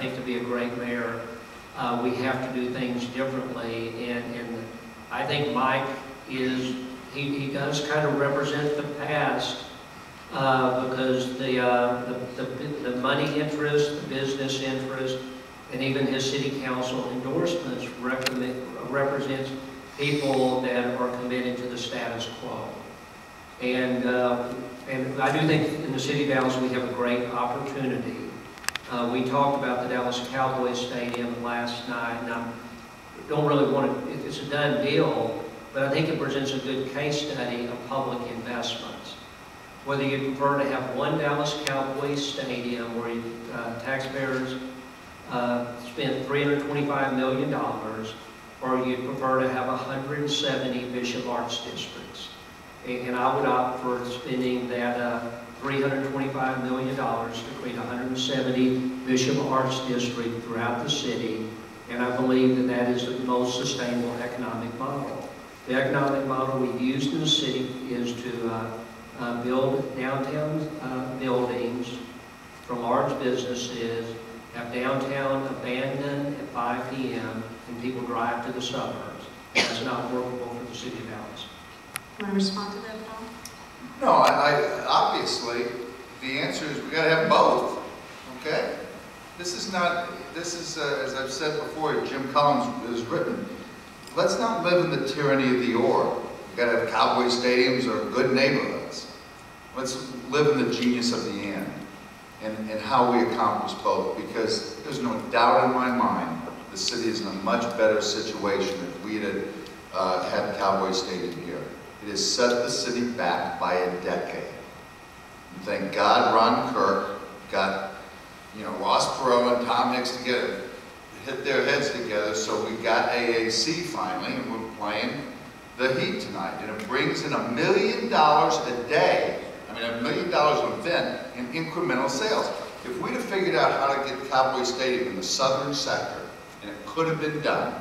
think to be a great mayor, we have to do things differently. And I think Mike is, he does kind of represent the past because the money interest, the business interest, and even his city council endorsements represents people that are committed to the status quo. And I do think in the city of Dallas we have a great opportunity. We talked about the Dallas Cowboys Stadium last night, and I don't really want to, it's a done deal, but I think it presents a good case study of public investments. Whether you prefer to have one Dallas Cowboys Stadium where taxpayers spend $325 million, or you'd prefer to have 170 Bishop Arts districts. And I would opt for spending that $325 million to create 170 Bishop Arts districts throughout the city, and I believe that that is the most sustainable economic model. The economic model we've used in the city is to build downtown buildings for large businesses, have downtown abandoned at 5 p.m., and people drive to the suburbs. That's not workable for the city of Dallas. You want to respond to that, Paul? No, obviously, the answer is we got to have both, okay? This is, as I've said before, Jim Collins has written, let's not live in the tyranny of the or. We got to have cowboy stadiums or good neighborhoods. Let's live in the genius of the and how we accomplish both, because there's no doubt in my mind the city is in a much better situation if we had had Cowboy Stadium here. It has set the city back by a decade. And thank God Ron Kirk got, Ross Perot and Tom Hicks together, hit their heads together, so we got AAC finally, and we're playing the Heat tonight. And it brings in $1 million a day, $1 million an event in incremental sales. If we'd have figured out how to get Cowboy Stadium in the southern sector, and it could have been done,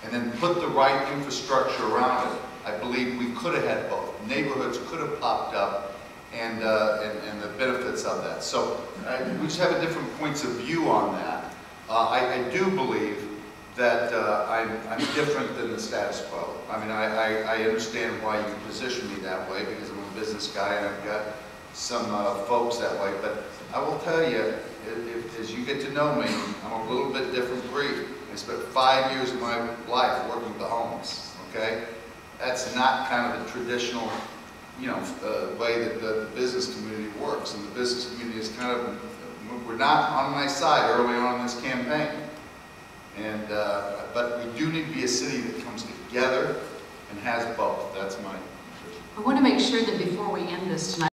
and then put the right infrastructure around it, I believe we could have had both. Neighborhoods could have popped up, and the benefits of that. So we just have different points of view on that. I do believe that I'm different than the status quo. I understand why you position me that way, because I'm a business guy and I've got some folks that way. But I will tell you, as you get to know me, I'm a little bit different breed. I spent 5 years of my life working with the homeless, okay? That's not kind of the traditional, way that the business community works. And the business community is kind of, we're not on my side early on in this campaign. And, but we do need to be a city that comes together and has both. That's my. I want to make sure that before we end this tonight,